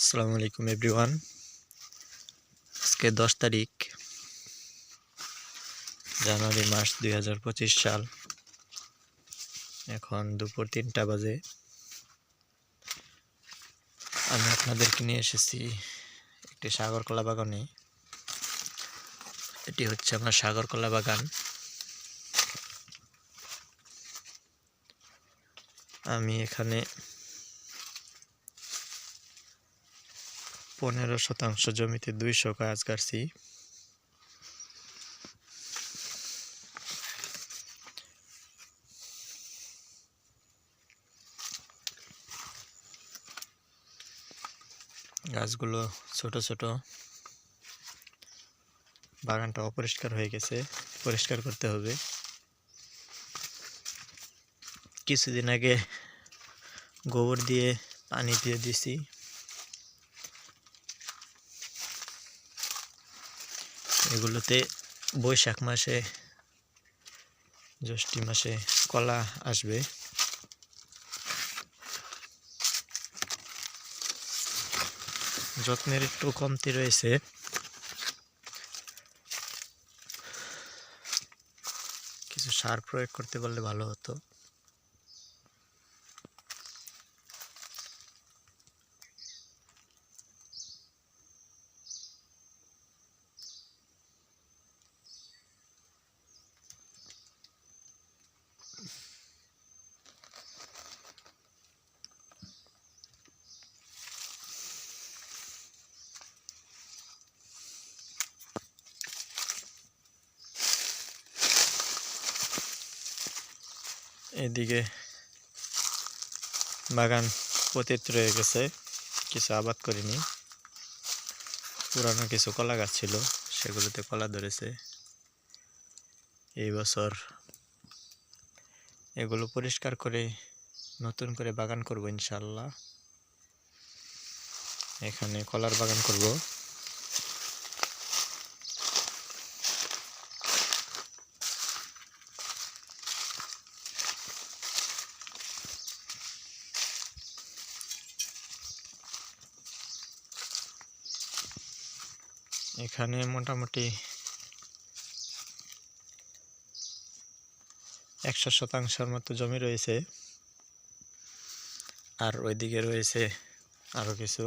আসসালামু আলাইকুম এভরিওয়ান। আজকে 10 তারিখ জানুয়ারি মাস 2025 সাল। এখন দুপুর 3টা বাজে। আমি আপনাদেরকে নিয়ে এসেছি একটি সাগর কলা বাগানে। এটি হচ্ছে আমার সাগর কলা বাগান। আমি এখানে 15% জমিতে 200 গাছ গাড়ছি। গাছগুলো ছোট ছোট, বাগানটা অপরিষ্কার হয়ে গেছে, পরিষ্কার করতে হবে। কিছুদিন আগে গোবর দিয়ে পানি দিয়ে দিছি। এগুলোতে বৈশাখ মাসে, জ্যৈষ্ঠ মাসে কলা আসবে। যত্নের একটু কমতি রয়েছে। কিছু সার প্রয়োগ করতে পারলে ভালো হতো। এদিকে বাগান পতিত রয়ে গেছে, কিছু আবাদ করিনি। পুরানো কিছু কলা গাছ ছিল, সেগুলোতে কলা ধরেছে। এই বছর এগুলো পরিষ্কার করে নতুন করে বাগান করব ইনশাল্লাহ। এখানে কলার বাগান করব। এখানে মোটামুটি 100% মতো জমি রয়েছে, আর ওইদিকে রয়েছে আরো কিছু।